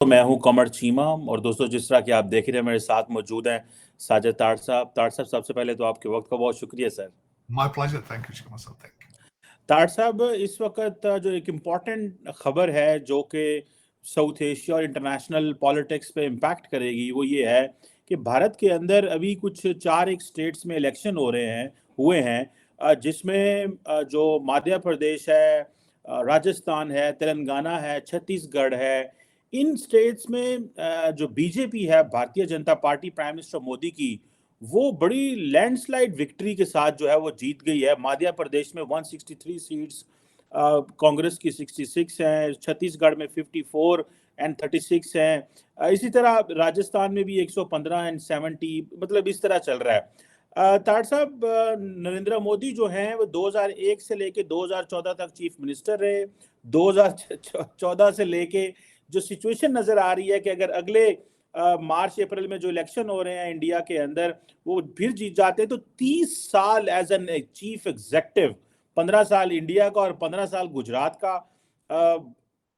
तो मैं हूं कमर चीमा। और दोस्तों, जिस तरह कि आप देख रहे हैं, मेरे साथ मौजूद हैं साजिद ताड़ साहब। ताड़ साहब, सबसे पहले तो आपके वक्त का बहुत शुक्रिया sir. My pleasure. Thank you, Shikha sir. Thank you. ताड़ साहब, इस वक्त जो एक इम्पॉर्टेंट खबर है जो कि साउथ एशिया और इंटरनेशनल पॉलिटिक्स पे इम्पैक्ट करेगी, वो ये है कि भारत के अंदर अभी कुछ चार एक स्टेट्स में इलेक्शन हुए हैं, जिसमें जो मध्य प्रदेश है, राजस्थान है, तेलंगाना है, छत्तीसगढ़ है। इन स्टेट्स में जो बीजेपी है, Bharatiya Janata party, prime minister Modi की, वो बड़ी लैंडस्लाइड विक्ट्री के साथ जो है वो जीत गई है। मध्य प्रदेश में 163 सीट्स, कांग्रेस की 66 हैं, छत्तीसगढ़ में 54 एंड 36 हैं। इसी तरह राजस्थान में भी 115 एंड 70, मतलब इस तरह चल रहा है। ताड़ साहब, नरेंद्र मोदी जो हैं वो 2001 से लेके 2014 तक चीफ मिनिस्टर रहे। 2014 से लेके जो सिचुएशन नजर आ रही है कि अगर अगले मार्च अप्रैल में जो इलेक्शन हो रहे हैं इंडिया के अंदर, वो फिर जीत जाते हैं, तो 30 साल एज एन चीफ एग्जेक्टिव, 15 साल इंडिया का और 15 साल गुजरात का।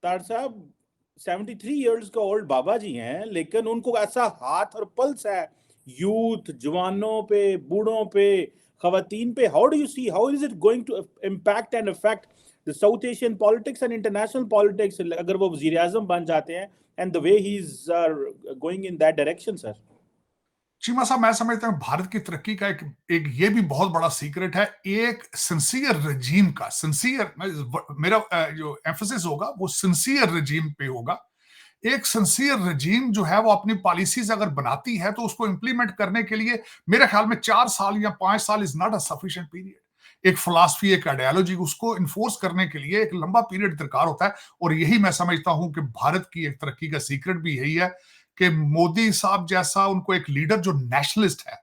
तार साहब 73 ईयर्स का ओल्ड बाबा जी हैं, लेकिन उनको ऐसा हाथ और पल्स है यूथ, जवानों पे, बूढ़ों पे, खवातीन पे। How do you see, how is it going to impact and affect the South Asian politics and international politics, अगर वो वजीर आजम बन जाते हैं, and the way he's going in that direction, sir? Cheema साहब, मैं समझता हूँ भारत की तरक्की का एक ये भी बहुत बड़ा सीक्रेट है, एक सिंसियर रजीम का। सिंसियर, मेरा जो एम्फोसिस होगा वो सिंसियर रजीम पे होगा। एक सिंसियर रजीम जो है वो अपनी पॉलिसीज अगर बनाती है तो उसको इंप्लीमेंट करने के लिए मेरे ख्याल में 4 साल या 5 साल is not a sufficient period. एक फिलॉसफी, एक आइडियोलॉजी, उसको इन्फोर्स करने के लिए एक लंबा पीरियड दरकार होता है। और यही मैं समझता हूं कि भारत की एक तरक्की का सीक्रेट भी यही है कि मोदी साहब जैसा उनको एक लीडर जो नेशनलिस्ट है,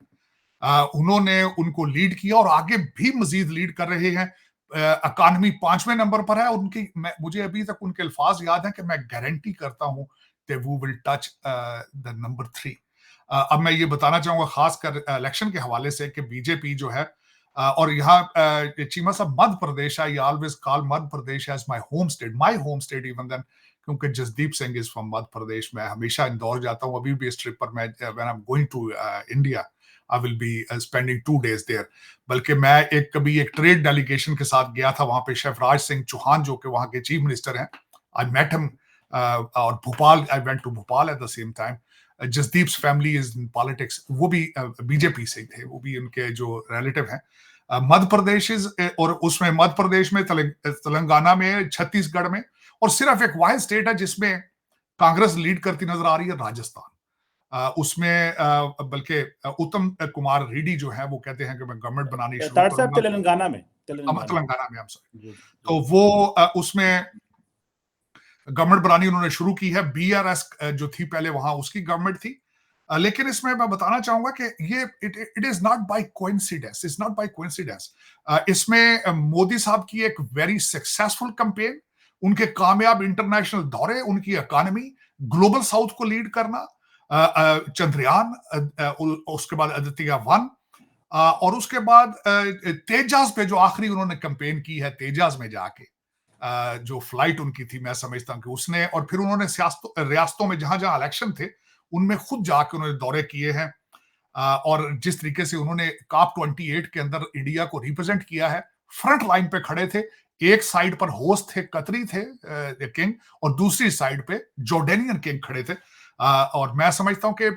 उन्होंने उनको लीड किया और आगे भी मजीद लीड कर रहे हैं। इकॉनमी 5वें नंबर पर है उनकी। मुझे अभी तक उनके अल्फाज याद हैं कि मैं गारंटी करता हूं कि वो विल टच द नंबर 3। अब मैं ये बताना चाहूंगा खासकर इलेक्शन के हवाले से कि बीजेपी जो है, और यहाँ चीमा साहब, Madhya Pradesh, I always call Madhya Pradesh as my home state even then, क्योंकि जसदीप सिंह इज फ्रॉम मध्य प्रदेश। मैं हमेशा इंदौर जाता हूँ, अभी भी इस ट्रिप पर मैं, when I am going to India, I will be spending 2 days there. बल्कि मैं कभी एक ट्रेड डेलीगेशन के साथ गया था वहां पे। शिवराज सिंह चौहान जो कि वहां के चीफ मिनिस्टर हैं, आई मेट हिम। और Bhopal, I went to Bhopal at the same time. Jasdeep's family is in politics, वो भी बीजेपी से थे, वो भी उनके जो रिलेटिव हैं। मध्य प्रदेश और उसमें मध्य प्रदेश में, तेलंगाना में, छत्तीसगढ़ में, और सिर्फ एक वाहिद स्टेट है जिसमें कांग्रेस लीड करती नजर आ रही है, राजस्थान। उसमें बल्कि उत्तम कुमार रेड्डी जो है वो कहते हैं कि मैं गवर्नमेंट बनानी शुरू ताड़ साहब, करूंगा। तेलंगाना में, जी, तो जी। वो उसमें गवर्नमेंट बनानी उन्होंने शुरू की है। बीआरएस जो थी पहले वहां, उसकी गवर्नमेंट थी। लेकिन इसमें मैं बताना चाहूंगा कि ये it is not by coincidence, it's not by coincidence. इसमें मोदी साहब की एक वेरी सक्सेसफुल कैंपेन, उनके कामयाब इंटरनेशनल दौरे, उनकी इकोनॉमी, ग्लोबल साउथ को लीड करना, चंद्रयान, उसके बाद आदित्य 1, और उसके बाद तेजाज पे जो आखिरी उन्होंने कैंपेन की है, तेजाज में जाके जो फ्लाइट उनकी थी, मैं समझता हूं कि उसने, और फिर उन्होंने रियासतों में जहां जहां इलेक्शन थे उनमें खुद जाके उन्होंने दौरे किए हैं। और जिस तरीके से उन्होंने COP 28 के अंदर इंडिया को रिप्रेजेंट किया है, फ्रंट लाइन पे खड़े थे। एक साइड पर होस्ट थे, कतरी थे किंग, और दूसरी साइड पे जॉर्डेनियन किंग खड़े थे। और मैं समझता हूं कि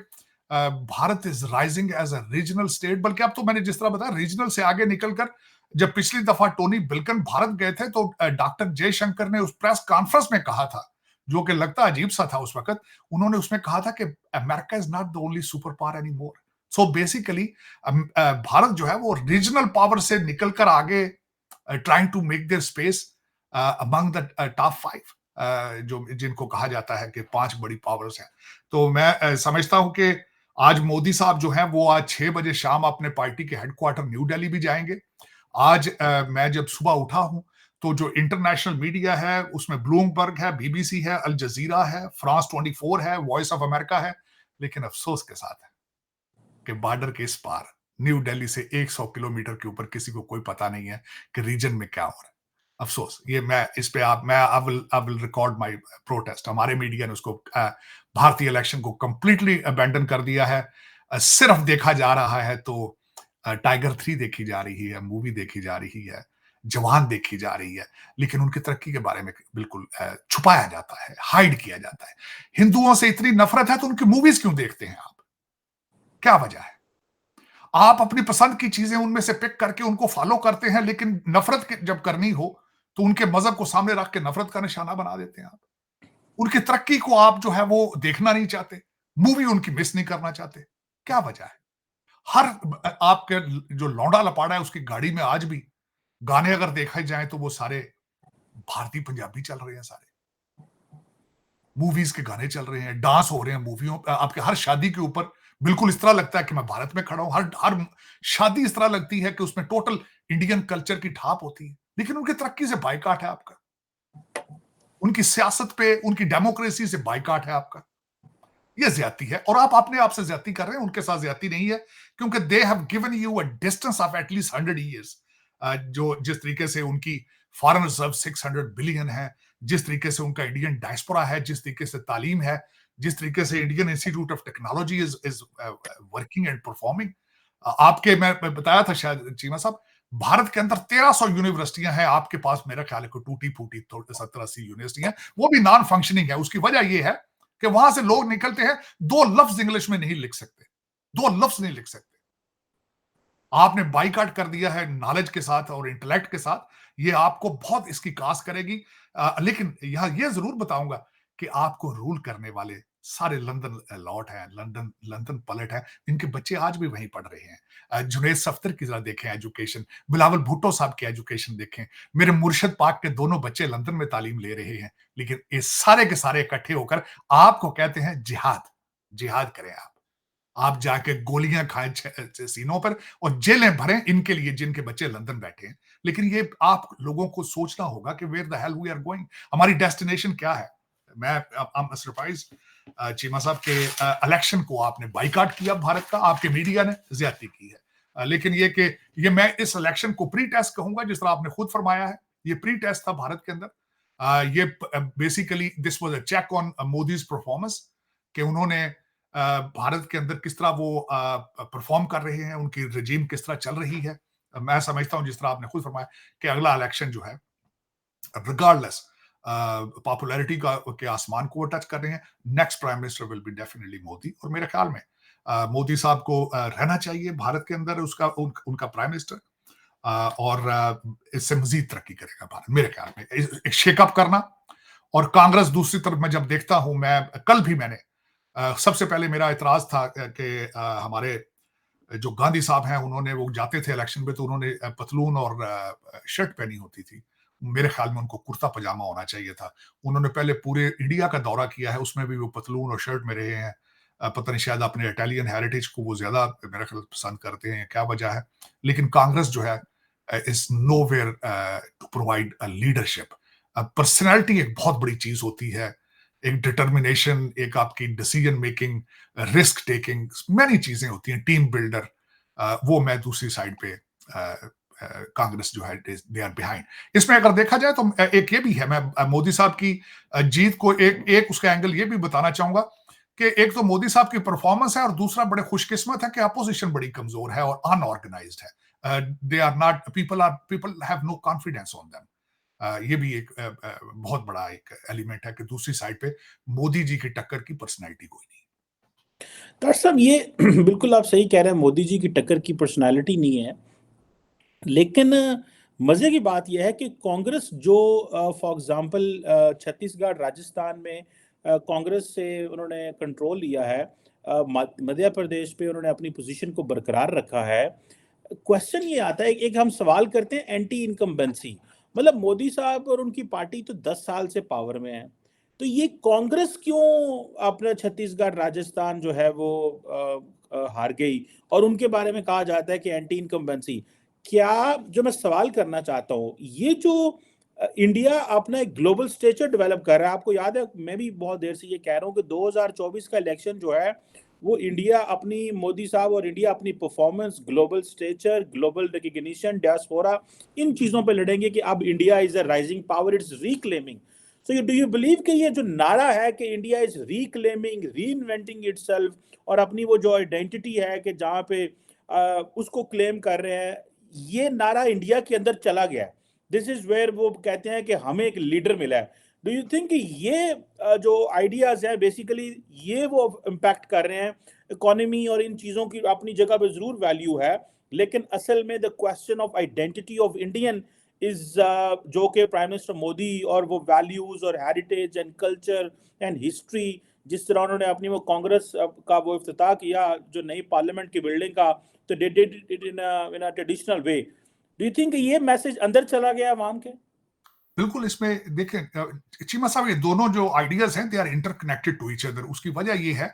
Bharat is rising as a regional state. बल्कि अब तो मैंने जिस तरह बताया, रीजनल से आगे निकलकर, जब पिछली दफा टोनी बिल्कन भारत गए थे तो डॉक्टर जयशंकर ने उस प्रेस कॉन्फ्रेंस में कहा था, जो कि लगता अजीब सा था उस वक्त, उन्होंने उसमें कहा था कि America is not the only super power any more. So basically Bharat जो है वो रीजनल पावर से निकलकर आगे trying to make their space among the top 5, जो जिनको कहा जाता है कि 5 बड़ी पावर्स हैं। तो मैं समझता हूं कि आज मोदी साहब जो हैं वो आज 6 बजे शाम अपने पार्टी के हेडक्वार्टर न्यू दिल्ली भी जाएंगे। आज मैं जब सुबह उठा हूं तो जो इंटरनेशनल मीडिया है उसमें ब्लूमबर्ग है, बीबीसी है, अल जजीरा है, फ्रांस 24 है, वॉइस ऑफ अमेरिका है। लेकिन अफसोस के साथ है कि बॉर्डर के इस पार न्यू दिल्ली से 100 किलोमीटर के ऊपर किसी को कोई पता नहीं है कि रीजन में क्या हो रहा है। अफसोस, ये मैं इस पे I will record my protest. हमारे मीडिया ने उसको भारतीय इलेक्शन को कंप्लीटली अबैंडन कर दिया है। सिर्फ देखा जा रहा है तो टाइगर 3 देखी जा रही है, मूवी देखी जा रही है, जवान देखी जा रही है, लेकिन उनकी तरक्की के बारे में बिल्कुल छुपाया जाता है, हाइड किया जाता है। हिंदुओं से इतनी नफरत है तो उनकी मूवीज क्यों देखते हैं आप? क्या वजह है? आप अपनी पसंद की चीजें उनमें से पिक करके उनको फॉलो करते हैं, लेकिन नफरत जब करनी हो तो उनके मजहब को सामने रख के नफरत का निशाना बना देते हैं आप। उनकी तरक्की को आप जो है वो देखना नहीं चाहते, मूवी उनकी मिस नहीं करना चाहते। क्या वजह है? हर आपके जो लौंडा लपाड़ा है उसकी गाड़ी में आज भी गाने अगर देखे जाए तो वो सारे भारतीय पंजाबी चल रहे हैं, सारे मूवीज के गाने चल रहे हैं, डांस हो रहे हैं मूवियों आपके हर शादी के ऊपर। बिल्कुल इस तरह लगता है कि मैं भारत में खड़ा हूं। हर हर शादी इस तरह लगती है कि उसमें टोटल इंडियन कल्चर की ठाप होती है, लेकिन उनकी तरक्की से बाइकाट है आपका। उनकी सियासत पे, उनकी डेमोक्रेसी से बाइकाट है आपका। ये ज्यादती है और आप अपने आप से ज्यादती कर रहे हैं, उनके साथ ज्यादती नहीं है, क्योंकि they have given you a distance of at least 100 years. जो जिस तरीके से उनकी फॉरेन रिजर्व 600 बिलियन है, जिस तरीके से उनका इंडियन डायस्पोरा है, जिस तरीके से तालीम है, जिस तरीके से Indian institute of technology is working and performing. आपके मैं बताया था शायद चीमा साहब, भारत के अंदर 1300 यूनिवर्सिटियां हैं, आपके पास मेरा ख्याल है कोई टूटी फूटी 70-80 यूनिवर्सिटियां, वो भी नॉन फंक्शनिंग है। उसकी वजह यह है कि वहां से लोग निकलते हैं, 2 लफ्ज इंग्लिश में नहीं लिख सकते, 2 लफ्ज नहीं लिख सकते। आपने बाइकाट कर दिया है नॉलेज के साथ और इंटेलेक्ट के साथ। ये आपको बहुत इसकी कास करेगी। लेकिन यहां ये जरूर बताऊंगा कि आपको रूल करने वाले सारे लंदन लॉट हैं, लंदन लंदन पलट है, इनके बच्चे आज भी वहीं पढ़ रहे हैं। जुनैद सफ्तर की जरा देखें एजुकेशन, बिलावल भुट्टो साहब की एजुकेशन देखें, मेरे मुर्शिद पाक के दोनों बच्चे लंदन में तालीम ले रहे हैं। लेकिन ये सारे के सारे इकट्ठे होकर आपको कहते हैं जिहाद। जिहाद करें आप जाके गोलियां खाएं सीनों पर और जेलें भरें इनके लिए जिनके बच्चे लंदन बैठे हैं। लेकिन ये आप लोगों को सोचना होगा कि where the hell we are going, हमारी डेस्टिनेशन क्या है। मैं आई एम सरप्राइज चीमा साहब के इलेक्शन को आपने बाइकाट किया भारत का, आपके मीडिया ने ज्यादती की है। लेकिन ये कि ये मैं इस इलेक्शन को प्री टेस्ट कहूंगा, जिस तरह आपने खुद फरमाया है, ये प्री टेस्ट था भारत के अंदर। ये basically this was a check on Modi's performance, कि उन्होंने भारत के अंदर किस तरह वो परफॉर्म कर रहे हैं, उनकी रजीम किस तरह चल रही है। मैं समझता हूं, जिस तरह आपने खुद फरमाया, कि अगला इलेक्शन जो है रिगार्डलेस पॉपुलैरिटी का के आसमान को वो टच कर रहे हैं। Next prime minister will be definitely Modi, और मेरे ख्याल में मोदी साहब को रहना चाहिए भारत के अंदर उनका प्राइम मिनिस्टर, और इससे मजीद तरक्की करेगा भारत मेरे ख्याल में। एक शेकअप करना, और कांग्रेस दूसरी तरफ मैं जब देखता हूं, कल भी मैंने सबसे पहले मेरा एतराज था कि हमारे जो गांधी साहब हैं, उन्होंने वो जाते थे इलेक्शन पे तो उन्होंने पतलून और शर्ट पहनी होती थी। मेरे ख्याल में उनको कुर्ता पजामा होना चाहिए था। उन्होंने पहले पूरे इंडिया का दौरा किया है, उसमें भी वो पतलून और शर्ट में रहे हैं। पता नहीं, शायद अपने इटालियन हेरिटेज को वो ज्यादा मेरा ख्याल पसंद करते हैं, क्या वजह है। लेकिन कांग्रेस जो है is nowhere to provide a leadership. Personality एक बहुत बड़ी चीज होती है, एक डिटर्मिनेशन, एक आपकी decision making, risk taking, many चीजें होती हैं, टीम बिल्डर। वो मैं दूसरी साइड पे कांग्रेस जो है दे आर बिहाइंड। इसमें अगर देखा जाए तो एक ये भी है, मैं मोदी साहब की जीत को एक उसका एंगल ये भी बताना चाहूंगा कि एक तो मोदी साहब की परफॉर्मेंस है, और दूसरा बड़े खुशकिस्मत है कि अपोजिशन बड़ी कमजोर है और अनऑर्गेनाइज्ड है। They are not people have no confidence on them. ये भी एक बहुत बड़ा एक एलिमेंट है कि दूसरी साइड पे मोदी जी की टक्कर की पर्सनैलिटी कोई नहीं। डॉक्टर साहब, ये बिल्कुल आप सही कह रहे हैं, मोदी जी की टक्कर की पर्सनालिटी नहीं है। लेकिन मजे की बात यह है कि कांग्रेस जो फॉर एग्जांपल छत्तीसगढ़, राजस्थान में कांग्रेस से उन्होंने कंट्रोल लिया है, मध्य प्रदेश पे उन्होंने अपनी पोजीशन को बरकरार रखा है। क्वेश्चन ये आता है, एक हम सवाल करते हैं एंटी इनकम्बेंसी, मतलब मोदी साहब और उनकी पार्टी तो 10 साल से पावर में है, तो ये कांग्रेस क्यों अपना छत्तीसगढ़, राजस्थान जो है वो हार गई, और उनके बारे में कहा जाता है कि एंटी इनकम्बेंसी। क्या, जो मैं सवाल करना चाहता हूँ, ये जो इंडिया अपना एक ग्लोबल स्टेचर डेवलप कर रहा है। आपको याद है, मैं भी बहुत देर से ये कह रहा हूँ कि 2024 का इलेक्शन जो है वो इंडिया अपनी, मोदी साहब और इंडिया अपनी performance, global stature, global recognition, diaspora, इन चीज़ों पे लड़ेंगे कि अब India is a rising power, it's reclaiming. So do you believe कि ये जो नारा है कि India is reclaiming, reinventing itself, और अपनी वो जो आइडेंटिटी है कि जहाँ पे उसको क्लेम कर रहे हैं, ये नारा इंडिया के अंदर चला गया है। दिस इज वेयर वो कहते हैं कि हमें एक लीडर मिला है। डू यू थिंक कि ये जो आइडियाज हैं बेसिकली ये वो इम्पैक्ट कर रहे हैं? इकोनॉमी और इन चीज़ों की अपनी जगह पे ज़रूर वैल्यू है, लेकिन असल में the question of identity of Indian is जो कि प्राइम मिनिस्टर मोदी और वो वैल्यूज और heritage and culture and history, जिस तरह उन्होंने अपनी वो कांग्रेस का वो इफ्तिताह किया जो नई पार्लियामेंट की बिल्डिंग का, तो they did it in a traditional way. Do you think ये मैसेज अंदर चला गया अवाम के? बिल्कुल। इसमें देखें चीमा साहब, ये दोनों जो आइडियाज हैं they are interconnected to each other. उसकी वजह ये है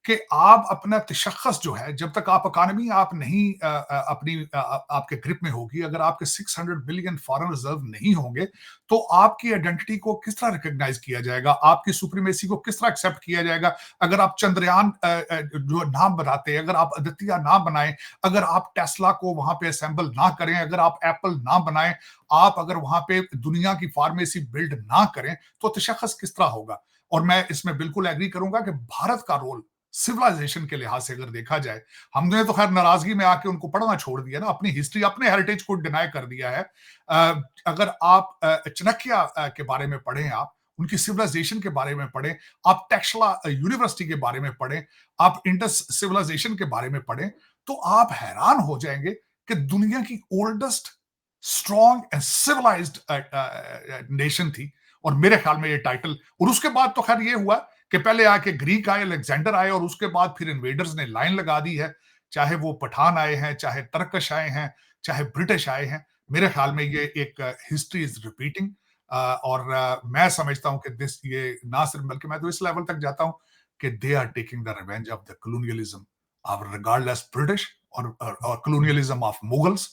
कि आप अपना तशख्खुस जो है, जब तक आप इकानमी आप नहीं आपके ग्रिप में होगी, अगर आपके 600 बिलियन फॉरेन रिजर्व नहीं होंगे, तो आपकी आइडेंटिटी को किस तरह रिकॉग्नाइज किया जाएगा, आपकी सुप्रीमेसी को किस तरह एक्सेप्ट किया जाएगा? अगर आप चंद्रयान जो नाम बनाते, अगर आप अदित्य ना बनाएं, अगर आप टेस्ला को वहां पे असेंबल ना करें, अगर आप एप्पल ना बनाएं, आप अगर वहां पे दुनिया की फार्मेसी बिल्ड ना करें, तो तशख्खुस किस तरह होगा? और मैं इसमें बिल्कुल एग्री करूंगा कि भारत का रोल सिविलाइजेशन के लिहाज से अगर देखा जाए, हमने तो खैर नाराजगी में आके उनको पढ़ना छोड़ दिया ना, अपनी हिस्ट्री, अपने हेरिटेज को डिनाई कर दिया है। अगर आप चाणक्य के बारे में पढ़ें, आप उनकी सिविलाइजेशन के बारे में पढ़ें, आप टेक्सला यूनिवर्सिटी के बारे में पढ़ें, आप इंडस सिविलाइजेशन के बारे में पढ़ें, तो आप हैरान हो जाएंगे कि दुनिया की oldest strong and civilised nation थी। और मेरे ख्याल में ये टाइटल, और उसके बाद तो खैर ये हुआ कि पहले आके ग्रीक आए, अलेक्जेंडर आए, और उसके बाद फिर इन्वेडर्स ने लाइन लगा दी है, चाहे वो पठान आए हैं, चाहे तरकश आए हैं, चाहे ब्रिटिश आए हैं। मेरे ख्याल में ये एक हिस्ट्री इज रिपीटिंग। और मैं समझता हूं कि दिस ये ना सिर्फ, बल्कि मैं तो इस लेवल तक जाता हूं कि they are taking the revenge of the colonialism of regardless British or colonialism of Mughals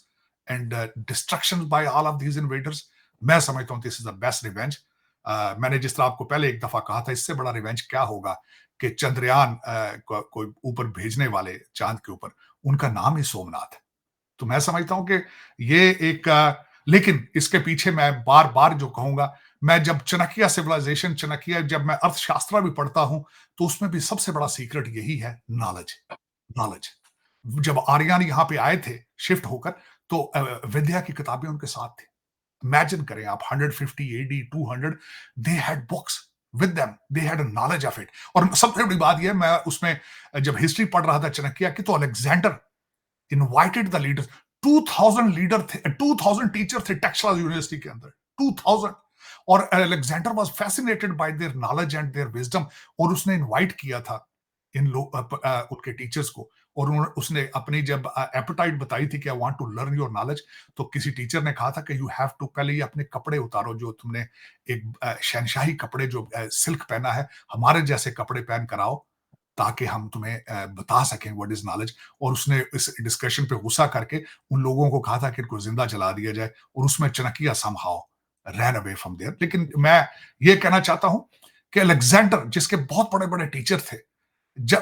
and destruction by all of these invaders. मैं समझता हूं this is the best revenge. मैंने जिस तरह आपको पहले एक दफा कहा था, इससे बड़ा रिवेंज क्या होगा कि चंद्रयान को ऊपर भेजने वाले, चांद के ऊपर, उनका नाम ही सोमनाथ है। तो मैं समझता हूं कि ये एक लेकिन इसके पीछे मैं बार बार जो कहूंगा, मैं जब चाणक्य सिविलाइजेशन, चाणक्य, जब मैं अर्थशास्त्र भी पढ़ता हूं, तो उसमें भी सबसे बड़ा सीक्रेट यही है, नॉलेज। नॉलेज। जब आर्यन यहाँ पे आए थे शिफ्ट होकर, तो विद्या की किताबें उनके साथ थी। इमेजिन करें आप, 150 AD 200, they had books with them, they had a knowledge of it. और सबसे बड़ी बात यह, मैं उसमें जब हिस्ट्री पढ़ रहा था चाणक्य की, तो Alexander invited the leaders. 2000 leader थे, 2000 टीचर थे टेक्सला यूनिवर्सिटी के अंदर, 2000। और Alexander was fascinated by their knowledge and there wisdom, और उसने इनवाइट किया था इन लोग उनके टीचर्स को। और उसने अपनी जब एपेटाइट बताई थी कि I want to learn your knowledge, तो किसी टीचर ने कहा था कि यू हैव टू, पहले ये अपने कपड़े उतारो, जो तुमने एक शहनशाही कपड़े जो सिल्क पहना है, हमारे जैसे कपड़े पहन कर आओ, ताकि हम तुम्हें बता सकें व्हाट इज नॉलेज। और उसने इस डिस्कशन पे गुस्सा करके उन लोगों को कहा था कि इनको जिंदा जला दिया जाए, और उसमें Chanakya somehow ran away from there. लेकिन मैं ये कहना चाहता हूं कि अलेक्जेंडर, जिसके बहुत बड़े बड़े टीचर थे,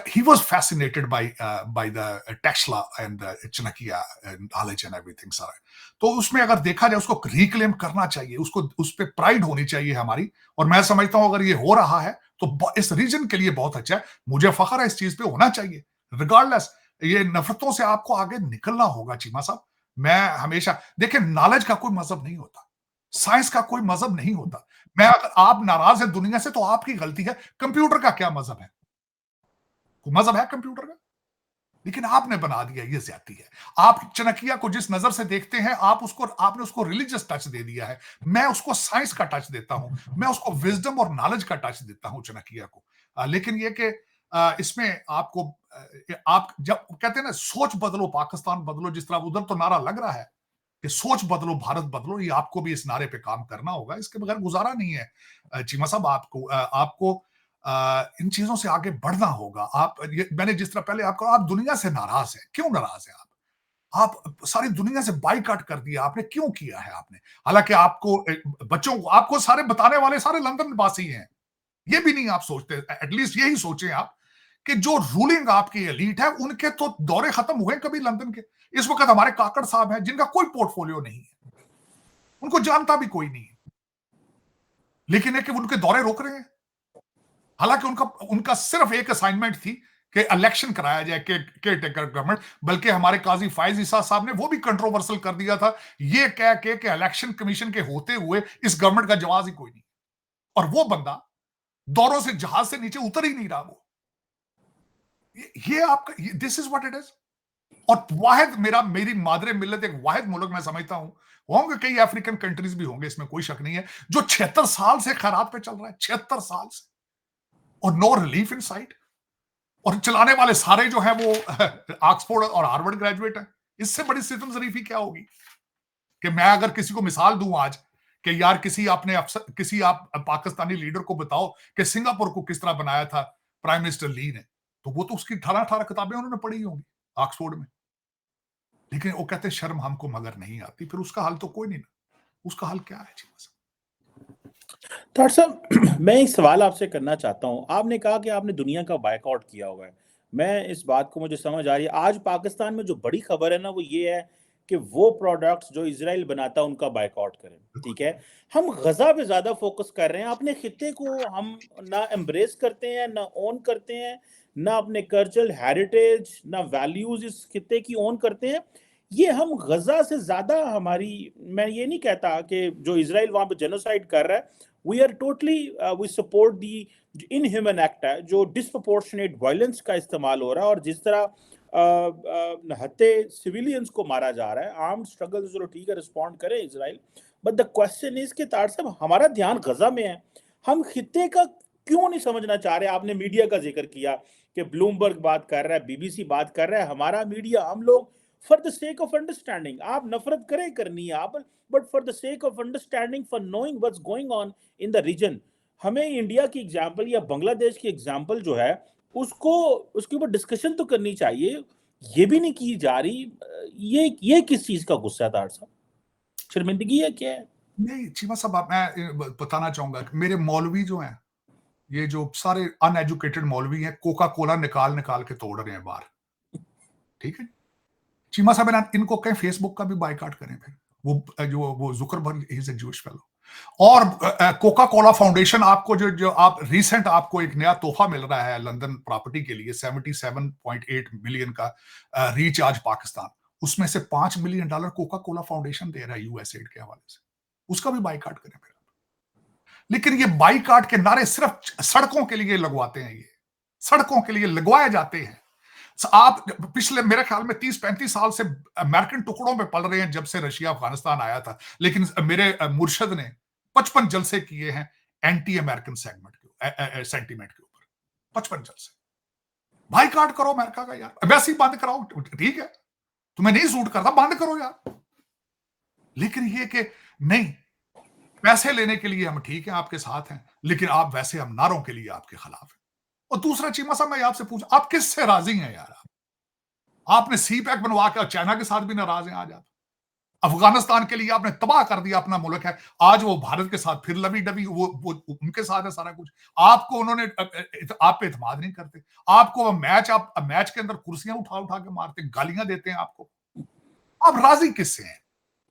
he was fascinated by the Tesla and the Chanakya knowledge and everything सारा। तो उसमें अगर देखा जाए, उसको रिक्लेम करना चाहिए, उसको उस पर प्राइड होनी चाहिए हमारी। और मैं समझता हूं अगर ये हो रहा है तो इस रीजन के लिए बहुत अच्छा है, मुझे फख्र है इस चीज पे, होना चाहिए रिगार्डलेस। ये नफरतों से आपको आगे निकलना होगा चीमा साहब। मैं हमेशा देखिए, नॉलेज का कोई मजहब नहीं होता, साइंस का कोई मजहब नहीं होता। मैं, अगर आप नाराज है दुनिया से तो आपकी गलती है। कंप्यूटर का क्या मजहब है? कोई मजहब है कंप्यूटर का? लेकिन आपने बना दिया, ये ज्यादती है। आप चाणक्य को जिस नजर से देखते हैं, आपने उसको रिलीजियस टच दे दिया है। मैं उसको साइंस का टच देता हूं, मैं उसको विजडम और नॉलेज का टच देता हूं चाणक्य को। लेकिन ये कि इसमें आपको आप जब कहते हैं ना, सोच बदलो पाकिस्तान बदलो, जिस तरह उधर तो नारा लग रहा है कि सोच बदलो भारत बदलो, ये आपको भी इस नारे पे काम करना होगा, इसके बगैर गुजारा नहीं है। चीमा साहब, आपको इन चीजों से आगे बढ़ना होगा। मैंने जिस तरह पहले आपको, आप दुनिया से नाराज हैं, क्यों नाराज हैं आप? आप सारी दुनिया से बाइकआउट कर दिया आपने, क्यों किया है आपने? हालांकि आपको बच्चों को आपको सारे बताने वाले सारे लंदन वासी हैं, ये भी नहीं आप सोचते, एटलीस्ट यही सोचें आप कि जो रूलिंग आपकी एलीट है उनके तो दौरे खत्म हुए कभी लंदन के। इस वक्त हमारे काकड़ साहब हैं जिनका कोई पोर्टफोलियो नहीं है, उनको जानता भी कोई नहीं है, लेकिन है कि उनके दौरे रोक रहे हैं। हालांकि उनका उनका सिर्फ एक असाइनमेंट थी कि इलेक्शन कराया जाए केयर टेकर गवर्नमेंट, बल्कि हमारे काजी फायज ईसा साहब ने वो भी कंट्रोवर्सल कर दिया था, ये कह के कि इलेक्शन कमीशन के होते हुए इस गवर्नमेंट का जवाब ही कोई नहीं, और वो बंदा दौरों से जहाज से नीचे उतर ही नहीं रहा। वो ये आपका this is what it is. और वाहिद मेरी मादरे मिल्लत एक वाहिद मुल्क मैं समझता हूं, होंगे कई अफ्रीकन कंट्रीज भी होंगे, इसमें कोई शक नहीं है, जो 76 साल से खैरात पे चल रहा है, 76 साल से, और नो रिलीफ इन साइट, और चलाने वाले सारे जो है वो ऑक्सफोर्ड और हार्वर्ड ग्रेजुएट हैं। इससे बड़ी सितम जरीफी क्या होगी कि मैं अगर किसी को मिसाल दूं आज कि यार किसी आप पाकिस्तानी लीडर को बताओ कि सिंगापुर को किस तरह बनाया था प्राइम मिनिस्टर ली ने, तो वो तो उसकी 18 किताबें उन्होंने पढ़ी होंगी ऑक्सफोर्ड में, लेकिन वो कहते शर्म हमको मगर नहीं आती। फिर उसका हल तो कोई नहीं ना, उसका हल क्या है जी? डॉक्टर साहब, मैं एक सवाल आपसे करना चाहता हूँ। आपने कहा कि आपने दुनिया का बायकॉट किया हुआ है। मैं इस बात को मुझे समझ आ रही है। आज पाकिस्तान में जो बड़ी खबर है ना, वो ये है कि वो प्रोडक्ट्स जो इज़राइल बनाता है उनका बायकॉट करें। बिल्कुल। ठीक है? हम गज़ा पे ज़्यादा फ़ोकस कर रहे हैं। अपने खित्ते को हम ना एम्ब्रेस करते हैं, ना ओन करते हैं, ना अपने कल्चरल हेरिटेज, ना वैल्यूज़ इस खित्ते की ओन करते हैं। ये हम गज़ा से ज़्यादा हमारी, मैं ये नहीं कहता कि जो इज़राइल वहाँ पे जेनोसाइड कर रहा है, we are totally we support the inhuman act है जो डिसप्रोपोर्शनेट वायलेंस का इस्तेमाल हो रहा है, और जिस तरह हत्ते सिविलियंस को मारा जा रहा है। आर्म्ड स्ट्रगल चलो ठीक है, रिस्पॉन्ड करे Israel, but the question is कि तार साहब हमारा ध्यान गजा में है, हम खित्ते का क्यों नहीं समझना चाह रहे? आपने मीडिया का जिक्र किया कि ब्लूमबर्ग बात कर रहा है, बीबीसी बात कर रहा है, हमारा मीडिया, हम लोग for the sake of understanding, आप नफरत करें करनी है आप, but for the sake of understanding, for knowing what's going on in the region, हमें इंडिया की एग्जांपल या बांग्लादेश की एग्जांपल जो है उसको, उसके ऊपर डिस्कशन तो करनी चाहिए। ये भी नहीं की जा रही। ये किस चीज का गुस्सा है तार साहब? शर्मिंदगी है क्या है? नहीं चीमा साहब, मैं बताना चाहूंगा कि मेरे मौलवी जो हैं, ये जो सारे अनएजुकेटेड मौलवी हैं, कोका कोला निकाल निकाल के तोड़ रहे हैं बाहर। ठीक है चीमा साहब, इनको कहें फेसबुक का भी बाइकआउट करें। फिर वो Zuckerberg is a Jewish fellow. और कोका कोला फाउंडेशन आपको जो आप रिसेंट आपको एक नया तोहफा मिल रहा है लंदन प्रॉपर्टी के लिए, 77.8 मिलियन का रिचार्ज पाकिस्तान, उसमें से $5 मिलियन कोका कोला फाउंडेशन दे रहा है यूएसएड के हवाले से। उसका भी बाइकआउट करें फिर। लेकिन ये बाइकआउट के नारे सिर्फ सड़कों के लिए लगवाते हैं, ये सड़कों के लिए लगवाए जाते हैं। आप पिछले मेरे ख्याल में 30-35 साल से अमेरिकन टुकड़ों में पल रहे हैं जब से रशिया अफगानिस्तान आया था, लेकिन मेरे मुर्शद ने 55 जलसे किए हैं एंटी अमेरिकन सेंटीमेंट के ऊपर। 55 जलसे। बाइकआउट करो अमेरिका का यार, वैसे ही बंद कराओ, ठीक है, तुम्हें नहीं सूट करता बंद करो यार। लेकिन ये कि नहीं, पैसे लेने के लिए हम ठीक है आपके साथ हैं, लेकिन आप वैसे हम नारों के लिए आपके खिलाफ हैं। और दूसरा चीमा साहब, मैं आपसे पूछ, आप किससे राजी हैं यार? आपने सी पैक बनवा के चाइना के साथ भी नाराज हैं आज आप। अफगानिस्तान के लिए आपने तबाह कर दिया अपना मुल्क है, आज वो भारत के साथ फिर लवी डबी, वो उनके साथ है सारा कुछ। आपको उन्होंने आप पे एतमाद नहीं करते, आपको वो आप मैच के अंदर कुर्सियां उठा उठा के मारते, गालियां देते हैं आपको। आप राजी किससे हैं?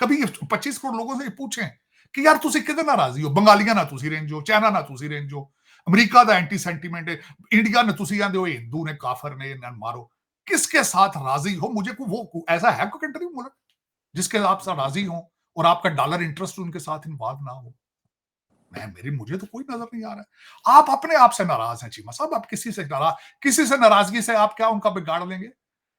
कभी 25 करोड़ लोगों से पूछें कि यार तुसी किधर नाराजी हो? बंगालियां ना तुसी रेंजो, चाइना ना तुसी रेंजो, अमेरिका का एंटी सेंटीमेंट है, इंडिया ने तुसी आंदे हो हिंदू ने काफर ने मारो। किसके साथ राजी हो? मुझे को वो ऐसा है कोई कंट्री मुल्क जिसके आप साथ राजी हो और आपका डॉलर इंटरेस्ट उनके साथ इन्वॉल्व ना हो? मुझे तो कोई नजर नहीं आ रहा है। आप अपने आप से नाराज हैं चीमा साहब, आप किसी से नाराजगी से आप क्या उनका बिगाड़ लेंगे?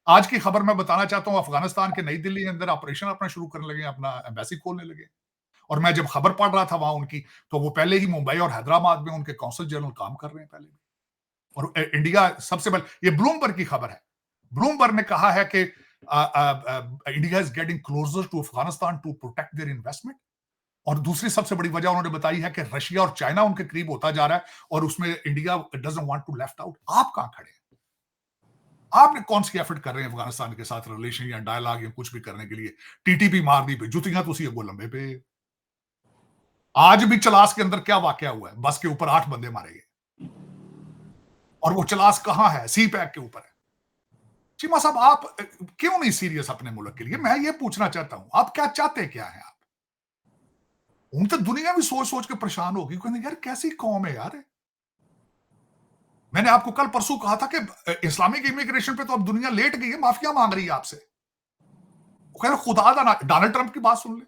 आज की खबर मैं बताना चाहता हूं, अफगानिस्तान के नई दिल्ली के अंदर ऑपरेशन अपना शुरू करने लगे, अपना एम्बेसी खोलने लगे। और मैं जब खबर पढ़ रहा था वहां उनकी, तो वो पहले ही मुंबई और हैदराबाद में उनके कौंसल जनरल काम कर रहे हैं पहले। और इंडिया सबसे पहले, ये ब्लूमबर्ग की खबर है, ब्लूमबर्ग ने कहा है कि India is getting closer to Afghanistan to protect their investment. और दूसरी सबसे बड़ी वजह उन्होंने बताई है कि रशिया और चाइना उनके करीब होता जा रहा है और उसमें India doesn't want to left out. आप कहां खड़े हैं? आपने कौन सी एफर्ट कर रहे हैं अफगानिस्तान के साथ रिलेशन या डायलॉग या कुछ भी करने के लिए? टीटीपी मार दी पे जुतियां तो उसी अगो लंबे पे। आज भी चलास के अंदर क्या वाकया हुआ है? बस के ऊपर 8 बंदे मारे गए और वो चलास कहां है? सी पैक के ऊपर है। चीमा साहब, आप क्यों नहीं सीरियस अपने मुल्क के लिए? मैं ये पूछना चाहता हूं, आप क्या चाहते क्या है? आप उन तो दुनिया भी सोच सोच के परेशान होगी, कहते यार कैसी कौम है यार। मैंने आपको कल परसों कहा था कि इस्लामिक इमिग्रेशन पे तो अब दुनिया लेट गई है, माफिया मांग रही है आपसे। वो कह रहे खुदा दा डोनाल्ड ट्रंप की बात सुन ले।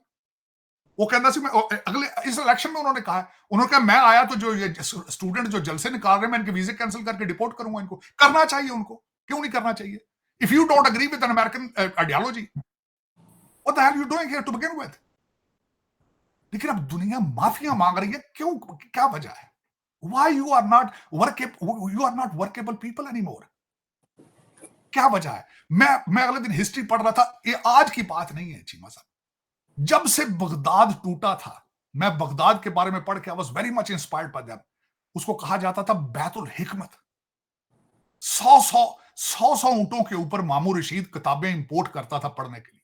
वो कहना सी मैं अगले इस इलेक्शन में उन्होंने कहा, उन्होंने कहा मैं आया तो जो ये स्टूडेंट जो जलसे निकाल रहे हैं मैं इनके वीजे कैंसिल करके डिपोर्ट करूंगा। इनको करना चाहिए, उनको क्यों नहीं करना चाहिए? If you don't agree with an American ideology, what the hell you doing here to begin with? लेकिन अब दुनिया माफिया मांग रही है, क्यों? क्या वजह है? Why you are not workable people anymore? क्या वजह है? मैं अगले दिन हिस्ट्री पढ़ रहा था, ये आज की बात नहीं है चीमा साहब। जब से बगदाद टूटा था, मैं बगदाद के बारे में पढ़ के I was very much inspired by that. उसको कहा जाता था बैतुल हिकमत। 100 ऊंटों के ऊपर मामू रशीद किताबें इंपोर्ट करता था पढ़ने के लिए,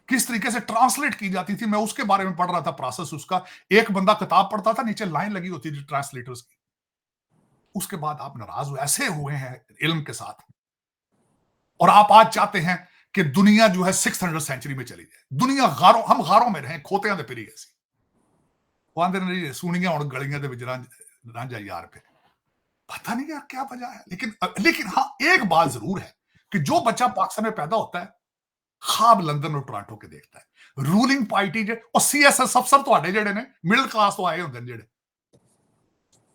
किस तरीके से ट्रांसलेट की जाती थी, मैं उसके बारे में पढ़ रहा था। प्रोसेस उसका, एक बंदा किताब पढ़ता था, नीचे लाइन लगी होती थी ट्रांसलेटर्स की। उसके बाद आप नाराज ऐसे हुए हैं इल्म के साथ, और आप आज चाहते हैं कि दुनिया जो है 600 सेंचुरी में चली जाए। दुनिया गारों, हम गारों में रहें, खोतियां दे फिरी ऐसी आंदे नहीं सुनिया और गलियां दे विच रांझा यार पे। पता नहीं यार क्या वजह है, लेकिन हाँ एक बात जरूर है कि जो बच्चा पाकिस्तान में पैदा होता है खाब लंदन और टोरंटो के देखता है। रूलिंग पार्टी जे और सीएसएस अफसर ਤੁਹਾਡੇ ਜਿਹੜੇ ਨੇ मिडिल क्लास तो आए होंगे ਜਿਹੜੇ,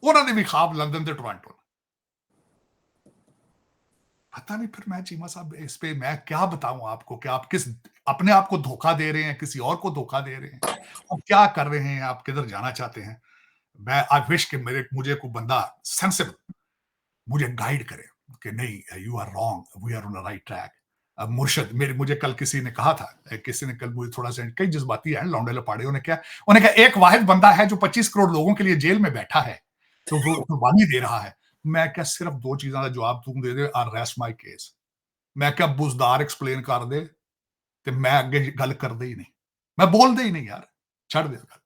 उन्होंने भी खाब लंदन से टोरंटो। पता नहीं फिर मैं चीमा साहब इस पे मैं क्या बताऊं आपको कि आप किस अपने आप को धोखा दे रहे हैं, किसी और को धोखा दे रहे हैं, आप क्या कर रहे हैं, आप किधर जाना चाहते हैं? मैं आई विश कि मुझे कोई बंदा सेंसिबल मुझे गाइड करे कि नहीं you are wrong, we are on the right track. अब मुर्शद मुझे कल किसी ने कहा था, किसी ने कल मुझे थोड़ा सा कई जज्बाती है लौंडे लपाड़े, उन्हें कहा एक वाहिद बंदा है जो 25 करोड़ लोगों के लिए जेल में बैठा है तो वो कुर्बानी दे रहा है। मैं क्या सिर्फ 2 चीज़ों का जवाब तुम दे दे, आई रेस्ट माय केस। मैं क्या बुजदार एक्सप्लेन कर दे तो मैं अगे गल कर दे ही नहीं, मैं बोल दे ही नहीं यार, छड़ दे गल।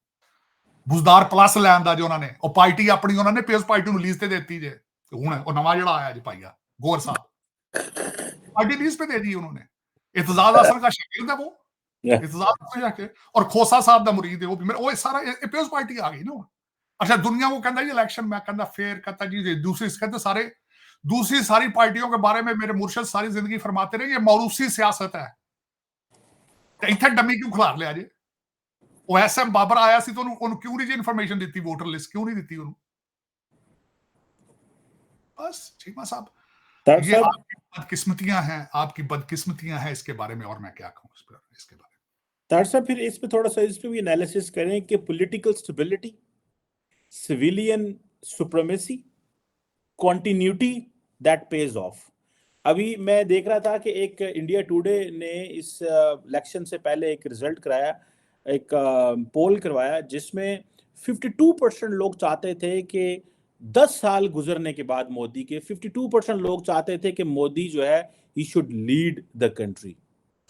बुजदार प्लस लैन दा जो उन्होंने ਉਹ ਪਾਰਟੀ ਆਪਣੀ ਉਹਨਾਂ ਨੇ ਪੀਸ ਪਾਰਟੀ ਨੂੰ ਲੀਜ਼ ਤੇ ਦਿੱਤੀ ਜੇ, ਹੁਣ ਉਹ ਨਵਾਂ ਜਿਹੜਾ ਆਇਆ ਜੀ ਭਾਈਆ ਗੌਰ ਸਾਹਿਬ पार्टी लीज पे दे दी उन्होंने। इतजाज हसन का शागिर्द है वो, इतजाज हसन जाके और खोसा साहब दा मुरीद है वो भी। वो सारा पीस पार्टी आ गई ना। अच्छा दुनिया को कहता जी इलेक्शन, मैं कहता फिर कहता जी दूसरी कहते सारे दूसरी सारी पार्टियों के बारे में मेरे मुर्शद सारी जिंदगी फरमाते रहे ये मौरूसी सियासत है। इतने डमी क्यों खिलार लिया जी? वो एसएम बाबर आया सी तो उन्होंने क्यों नहीं जी इन्फॉर्मेशन दी वोटर लिस्ट क्यों नहीं दी उन्होंने? बस चीमा साहब ये आपकी बदकिस्मतियां हैं, आपकी बदकिस्मतियां हैं, इसके बारे में और मैं क्या कहूं इसके बारे में। तार साहब फिर इस पे थोड़ा सा इस पे भी एनालिसिस करें कि political stability, civilian supremacy, continuity that page of. अभी मैं देख रहा था कि एक इंडिया टुडे ने इस इलेक्शन से पहले एक रिजल्ट कराया, एक पोल करवाया जिसमें 52% लोग चाहते थे कि 10 साल गुजरने के बाद मोदी के 52% लोग चाहते थे कि मोदी जो है ही should lead the country.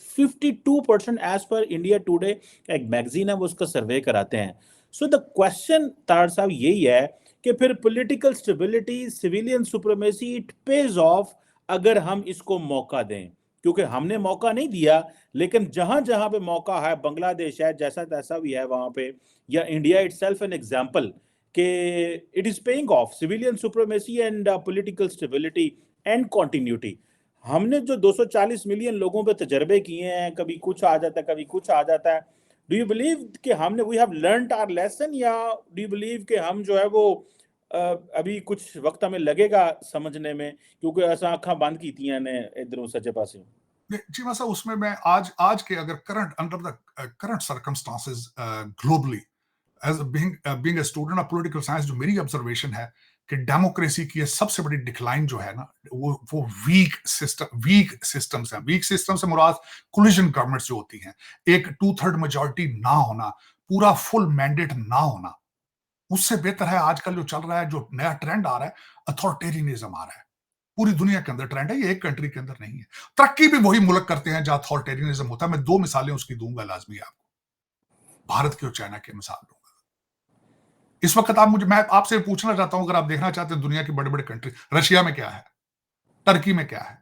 52% as per India Today का एक मैगजीन है वो उसका सर्वे कराते हैं। सो द क्वेश्चन तार साहब यही है कि फिर political stability, civilian supremacy, it pays of अगर हम इसको मौका दें, क्योंकि हमने मौका नहीं दिया, लेकिन जहां जहां पे मौका है, बांग्लादेश है जैसा तैसा भी है वहां पे, या इंडिया इटसेल्फ एन एग्जांपल कि it is paying off civilian supremacy and political stability and continuity. हमने जो 240 मिलियन लोगों पे तजर्बे किए हैं, कभी कुछ आ जाता है कभी कुछ आ जाता है, डू यू बिलीव कि हमने we have learned our lesson, या डू यू बिलीव कि हम जो है वो अभी कुछ वक्त हमें लगेगा समझने में, क्योंकि ऐसा आंखा बंद कीतियां ने इधरों सच्चे पासे। जी वैसा उसमें मैं आज के अगर current under the current circumstances globally as being a student of political science, जो मेरी ऑब्जर्वेशन है कि डेमोक्रेसी की सबसे बड़ी डिक्लाइन जो है ना वो वीक सिस्टम्स हैं। वीक सिस्टम से मुराद कोलिजन गवर्नमेंट्स जो होती हैं, एक 2/3 मेजॉरिटी ना होना, पूरा फुल मैंडेट ना होना, उससे बेहतर है आजकल जो चल रहा है, जो नया ट्रेंड आ रहा है, अथॉरिटेरियनिज्म आ रहा है। पूरी दुनिया के अंदर ट्रेंड है, ये एक कंट्री के अंदर नहीं है। तरक्की भी वही मुल्क करते हैं जहां अथॉरिटेरियनिज्म होता है। मैं 2 मिसालें उसकी दूंगा लाजमी आपको, भारत की और चाइना की मिसाल दूंगा। इस वक्त मैं आपसे पूछना चाहता हूं, अगर आप देखना चाहते हैं दुनिया की बड़े बड़े कंट्री, रशिया में क्या है, टर्की में क्या है,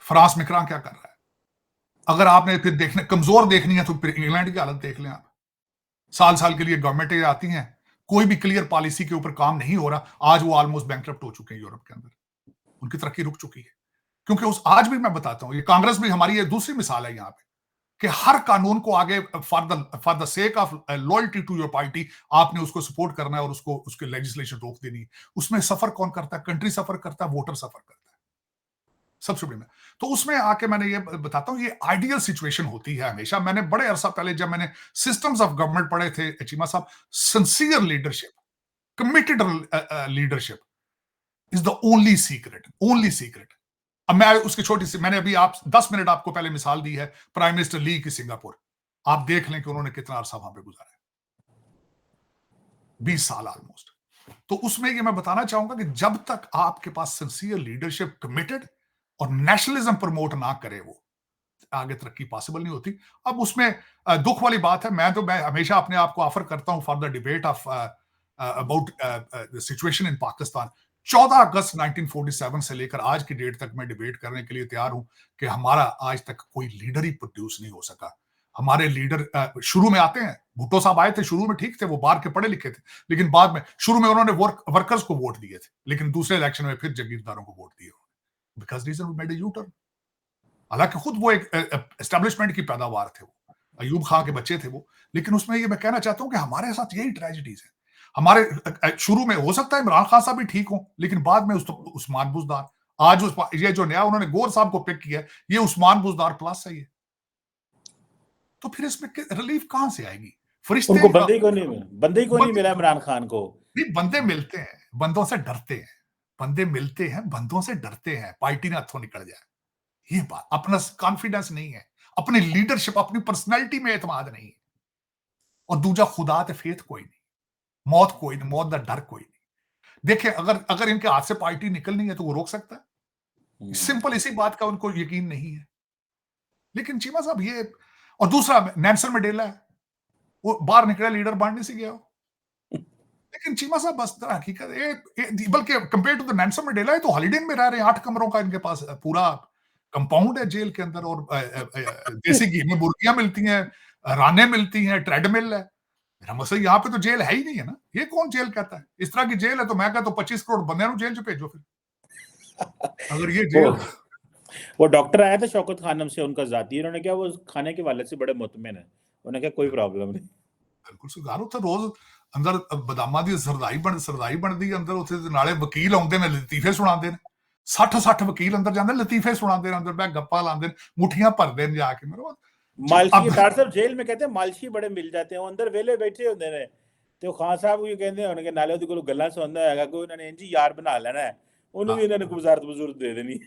फ्रांस में क्या कर रहा है। अगर आपने फिर देखने कमजोर देखनी है तो फिर इंग्लैंड की हालत देख लें आप। साल साल के लिए गवर्नमेंटें आती हैं, कोई भी क्लियर पॉलिसी के ऊपर काम नहीं हो रहा। आज वो ऑलमोस्ट बैंकरप्ट हो चुके हैं यूरोप के अंदर, उनकी तरक्की रुक चुकी है। क्योंकि उस आज भी मैं बताता हूं, ये कांग्रेस भी हमारी ये दूसरी मिसाल है यहां पे, कि हर कानून को आगे for the sake of loyalty to your party आपने उसको सपोर्ट करना है और उसको उसके लेजिस्लेशन रोक देनी है। उसमें सफर कौन करता है? कंट्री सफर करता है, वोटर सफर करता है सबसे बड़ी में। तो उसमें आके मैंने ये बताता हूं, ये आइडियल सिचुएशन होती है हमेशा। मैंने बड़े अरसा पहले जब मैंने सिस्टम्स ऑफ गवर्नमेंट पढ़े थे चीमा साहब, sincere leadership, committed leadership is the only secret. अब मैं उसकी छोटी सी, मैंने अभी आप 10 मिनट आपको पहले मिसाल दी है प्राइम मिनिस्टर ली की सिंगापुर। आप देख लें कि उन्होंने कितना अरसा वहां पे गुजारा है, 20 साल ऑलमोस्ट। तो उसमें ये मैं बताना चाहूंगा कि जब तक आपके पास सिंसियर लीडरशिप, कमिटेड और नेशनलिज्म प्रमोट ना करे, वो आगे तरक्की पॉसिबल नहीं होती। अब उसमें दुख वाली बात है, मैं हमेशा अपने आप को ऑफर करता हूं for the debate of about the situation in Pakistan. 14 अगस्त 1947 से लेकर आज की डेट तक मैं डिबेट करने के लिए तैयार हूं कि हमारा आज तक कोई लीडर ही प्रोड्यूस नहीं हो सका। हमारे लीडर शुरू में आते हैं, भुट्टो साहब आए थे, शुरू में ठीक थे, वो बाहर के पढ़े लिखे थे, लेकिन बाद में शुरू में उन्होंने वर्कर्स को वोट दिए थे, लेकिन दूसरे इलेक्शन में फिर जागीरदारों को वोट दिए, because reason made U turn. हालांकि खुद वो एक एस्टेब्लिशमेंट की पैदावार थे, वो अयूब खां के बच्चे थे वो। लेकिन उसमें ये मैं कहना चाहता हूं कि हमारे साथ यही ट्रेजेडीज है। हमारे शुरू में हो सकता है इमरान खान साहब भी ठीक हो, लेकिन बाद में उस्मान बुजदार, आज ये जो नया उन्होंने गौर साहब को पिक किया, ये उस्मान बुजदार प्लस है ये। तो फिर इसमें रिलीफ कहां से आएगी? फरिश्ते उनको बंदे ही को नहीं मिला इमरान खान को। नहीं, बंदे मिलते हैं, बंदों से डरते हैं, बंदे मिलते हैं, बंदों से डरते हैं, पार्टी ने हाथों निकल जाए। ये बात, अपना कॉन्फिडेंस नहीं है, अपनी लीडरशिप, अपनी पर्सनैलिटी में एतमाद नहीं है, और दूजा खुदा ते फेथ कोई नहीं, मौत कोई नहीं, मौत का डर कोई नहीं। देखिए, अगर अगर इनके हाथ से पार्टी निकलनी है तो वो रोक सकता है, सिंपल इसी बात का उनको यकीन नहीं है। लेकिन चीमा साहब ये, और दूसरा नेल्सन मंडेला है, वो बाहर निकला लीडर बनने से गया, लेकिन चीमा साहब बस हकीकत बल्कि compare to the Nelson Mandela है तो हॉलिडे में रह रहे हैं, 8 कमरों का इनके पास पूरा कंपाउंड है जेल के अंदर, और देसी घी में मुर्गियां मिलती हैं, राने मिलती हैं, ट्रेडमिल है। मेरा मसला यहाँ पे तो जेल है ही नहीं है ना, ये कौन जेल कहता है? इस तरह की जेल है तो मैं कहता हूं 25 करोड़ बंदे जेल च भेजो फिर, अगर ये जेल है। वो डॉक्टर आया था शौकत खानम से, उनका जाती, उन्होंने क्या वो खाने के वाले से बड़े मुतमिन है, उन्होंने क्या कोई प्रॉब्लम नहीं। बिल्कुल सुधार उत्थे रोज अंदर बदामां दी सरदाई बनदी अंदर, उत्थे नाले वकील आउंदे ने लतीफे सुणांदे ने, 60 वकील अंदर जांदे लतीफे सुणांदे ने, अंदर बैठ गप्पा लांदे ने, मुठियां भरदे ने जाके। मेरे मालशी डॉक्टर साहब जेल में कहते हैं मालशी बड़े मिल जाते हैं, अंदर वेले बैठे होंदे ने, ਤੇ ਖਾਨ ਸਾਹਿਬ ਵੀ ਕਹਿੰਦੇ ਹੋਣਗੇ ਨਾਲੇ ਉਹਦੇ ਕੋਲ ਗੱਲਾਂ ਸੁਣਦਾ ਹੈਗਾ ਕੋਈ, ਉਹਨਾਂ ਨੇ ਇੰਜ ਹੀ ਯਾਰ ਬਣਾ ਲੈਣਾ ਹੈ, ਉਹਨੂੰ ਵੀ ਇਹਨਾਂ ਨੇ ਗੁਜ਼ਾਰਤ ਬਜ਼ੁਰਤ ਦੇ ਦੇਣੀ।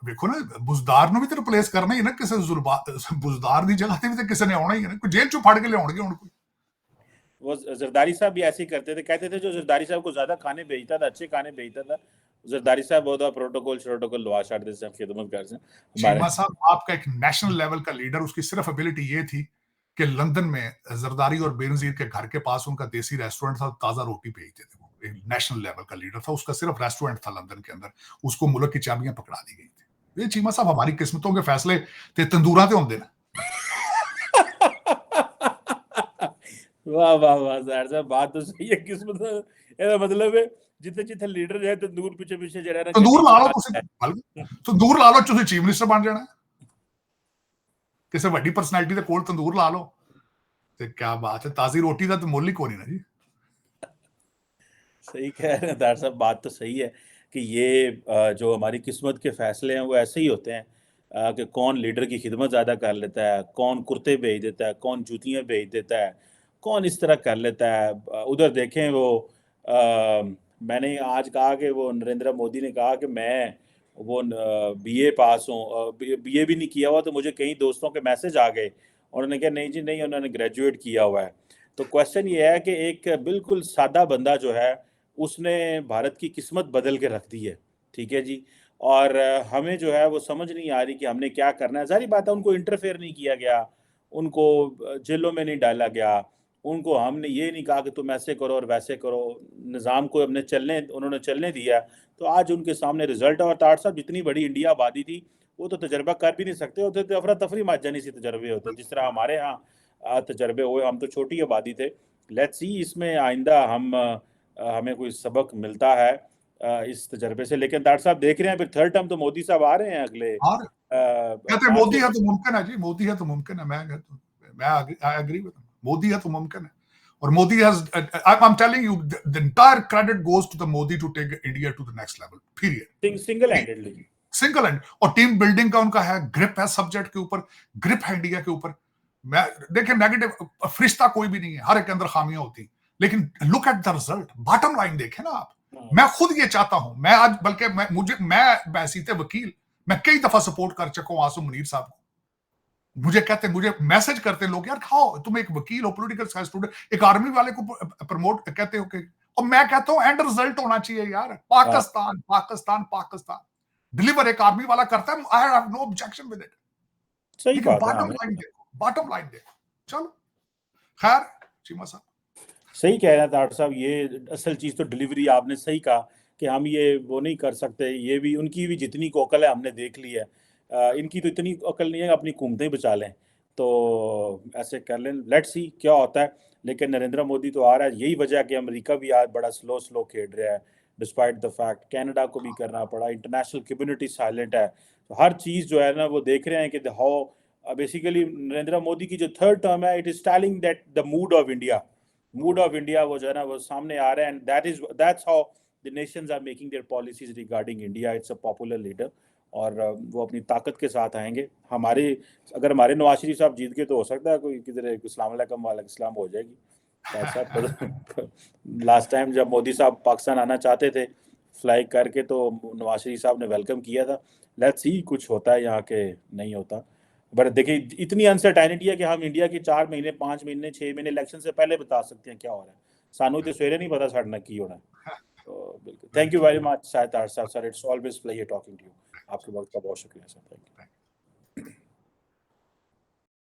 ਵੇਖੋ ਨਾ, ਬੁਜ਼ਦਾਰ ਨੂੰ ਵੀ ਤੇ ਰਿਪਲੇਸ ਕਰਨਾ ਹੀ ਨਾ, ਕਿਸੇ ਬੁਜ਼ਦਾਰ ਦੀ ਜਗ੍ਹਾ ਤੇ ਵੀ ਤੇ ਕਿਸੇ ਨੇ ਆਉਣਾ ਹੀ ਹੈ ਨਾ, ਕੋਈ ਜੇਲ੍ਹ ਚੋਂ ਫੜ ਕੇ ਲਿਆਉਣਗੇ ਹੁਣ ਕੋਈ। वो जरदारी साहब भी ऐसे ही करते थे, कहते थे जो जरदारी साहब को ज्यादा खाने भेजता था, अच्छे खाने भेजता था, जरदारी साहब बहुत प्रोटोकॉल लवा छाड़ते थे, खिदमत कर से चीमा साहब आपका एक नेशनल लेवल का लीडर, उसकी सिर्फ एबिलिटी ये थी कि लंदन में जरदारी और बेनजीर के घर के पास उनका देसी रेस्टोरेंट था, ताजा रोटी भेजते थे। वो एक नेशनल लेवल का लीडर था, उसका सिर्फ रेस्टोरेंट था लंदन के अंदर, उसको मुल्क की चाबियां पकड़ा दी गई थी। ये चीमा साहब हमारी किस्मतों के फैसले ते तंदूरा ते होंदे ना। वाह वाह वाह साहब, बात तो सही है, किस्मत ਇਹਦਾ ਮਤਲਬ ਹੈ ਜਿੱਥੇ ਜਿੱਥੇ ਲੀਡਰ ਹੈ ਤੰਦੂਰ ਪਿੱਛੇ ਪਿੱਛੇ ਜਿਹੜਾ ਨਾ ਤੰਦੂਰ ਲਾ ਲਓ ਤੁਸੀਂ, ਤੰਦੂਰ ਲਾ ਲਓ, ਤੁਸੀਂ ਚੀਫ ਮਿਨਿਸਟਰ ਬਣ ਜਾਣਾ, ਕਿਸੇ ਵੱਡੀ ਪਰਸਨੈਲਿਟੀ ਦੇ ਕੋਲ ਤੰਦੂਰ ਲਾ ਲਓ ਤੇ ਕੀ ਬਾਤ ਹੈ, ਤਾਜ਼ੀ ਰੋਟੀ ਦਾ ਤਾਂ ਮੁੱਲ ਹੀ ਕੋਈ ਨਹੀਂ ਨਾ जी। सही कह रहे हैं दार साहब, बात तो सही है कि ये जो हमारी किस्मत के फैसले हैं वो ऐसे ही होते हैं कि कौन लीडर की खिदमत ज़्यादा कर लेता है, कौन कुर्ते भेज देता है, कौन जूतियाँ भेज देता है, कौन इस तरह कर लेता है। उधर देखें वो मैंने आज कहा कि वो नरेंद्र मोदी ने कहा कि मैं वो बीए पास हूँ, बीए भी नहीं किया हुआ, तो मुझे कई दोस्तों के मैसेज आ गए, उन्होंने कहा नहीं जी नहीं, उन्होंने ग्रेजुएट किया हुआ है। तो क्वेश्चन ये है कि एक बिल्कुल सादा बंदा जो है उसने भारत की किस्मत बदल के रख दी है। ठीक है जी। और हमें जो है वो समझ नहीं आ रही कि हमने क्या करना है। ज़ाहिर बात है उनको इंटरफेयर नहीं किया गया, उनको जेलों में नहीं डाला गया, उनको हमने ये नहीं कहा कि तुम ऐसे करो और वैसे करो, निज़ाम को उन्होंने चलने दिया। तो आज उनके सामने रिजल्ट है। और तार साहब जितनी बड़ी इंडिया आबादी थी वो तो तजर्बा कर भी नहीं सकते होते थे, अफरा तफरी माजनी सी तजर्बे होते जिस तरह हमारे यहाँ तजर्बे हुए। हम तो छोटी आबादी थे। लेट्स सी इसमें आइंदा हमें कोई सबक मिलता है इस तजर्बे से। लेकिन डॉक्टर साहब देख रहे हैं फिर थर्ड टर्म तो मोदी साहब आ रहे हैं अगले और कहते हैं मार्च मोदी के। है तो मुमकिन है जी, मोदी है तो मुमकिन है। मैं आई एग्री विद, मोदी है तो मुमकिन है। और Modi has, I am telling you, the entire credit goes to the Modi to take India to the next level, period. Single handedly. Single hand. और टीम बिल्डिंग का उनका है, ग्रिप है सब्जेक्ट के ऊपर, ग्रिप है इंडिया के ऊपर। मैं देखिए, नेगेटिव फरिश्ता कोई भी नहीं है, हर एक के अंदर खामियां होती, लेकिन look at the result, bottom line देखें ना आप। मैं खुद ये चाहता हूं, मैं आज बल्कि मैं बैसीते वकील, मैं कई दफा सपोर्ट कर चुका हूं आसिम मुनीर साहब को। मुझे मैसेज करते लोग, यार खाओ, तुम एक वकील हो, पॉलिटिकल साइंस स्टूडेंट, एक आर्मी वाले को प्रमोट कहते हो कि, और मैं कहता हूं एंड रिजल्ट होना चाहिए यार। पाकिस्तान पाकिस्तान पाकिस्तान डिलीवर एक आर्मी वाला करता है, I have no objection with it. सही लेकिन बात है। बॉटम लाइन देखो, बॉटम लाइन देखो। चलो खैर, चीमा साहब सही कह रहे हैं डॉक्टर साहब। ये असल चीज़ तो डिलीवरी, आपने सही कहा कि हम ये वो नहीं कर सकते। ये भी उनकी भी जितनी को अकल है हमने देख ली है, इनकी तो इतनी अकल नहीं है, अपनी हुकूमतें ही बचा लें। तो ऐसे कर लें, लेट्स सी क्या होता है। लेकिन नरेंद्र मोदी तो आ रहा है, यही वजह है कि अमेरिका भी आज बड़ा स्लो स्लो खेल रहा है डिस्पाइट द फैक्ट। कनाडा को भी करना पड़ा, इंटरनेशनल कम्युनिटी साइलेंट है। तो हर चीज़ जो है ना वो देख रहे हैं कि हाउ बेसिकली नरेंद्र मोदी की जो थर्ड टर्म है, it is telling that the mood of India वो जो है ना वो सामने आ रहा है। And that's how the nations are making their policies regarding India. It's a popular leader. और वो अपनी ताकत के साथ आएंगे। अगर हमारे नवाज शरीफ साहब जीत गए तो हो सकता है कोई किधर अस्सलाम वालेकुम वालेकुम सलाम हो जाएगी डॉक्टर साहब। लास्ट टाइम जब मोदी साहब पाकिस्तान आना चाहते थे फ्लाई करके, तो नवाज शरीफ साहब ने वेलकम किया था। लेट्स सी कुछ होता है यहाँ के, नहीं होता। बट देखिए इतनी अनसर्टेनिटी है कि हम इंडिया के 4 महीने 5 महीने 6 महीने इलेक्शन से पहले बता सकते हैं क्या हो रहा है। सानू तो सवेरे नहीं पता साढ़े नाल की होना है। तो बिल्कुल, थैंक यू वेरी मच शायद sir, it's always pleasure talking to you. आपके वक्त का बहुत शुक्रिया सर, थैंक यू।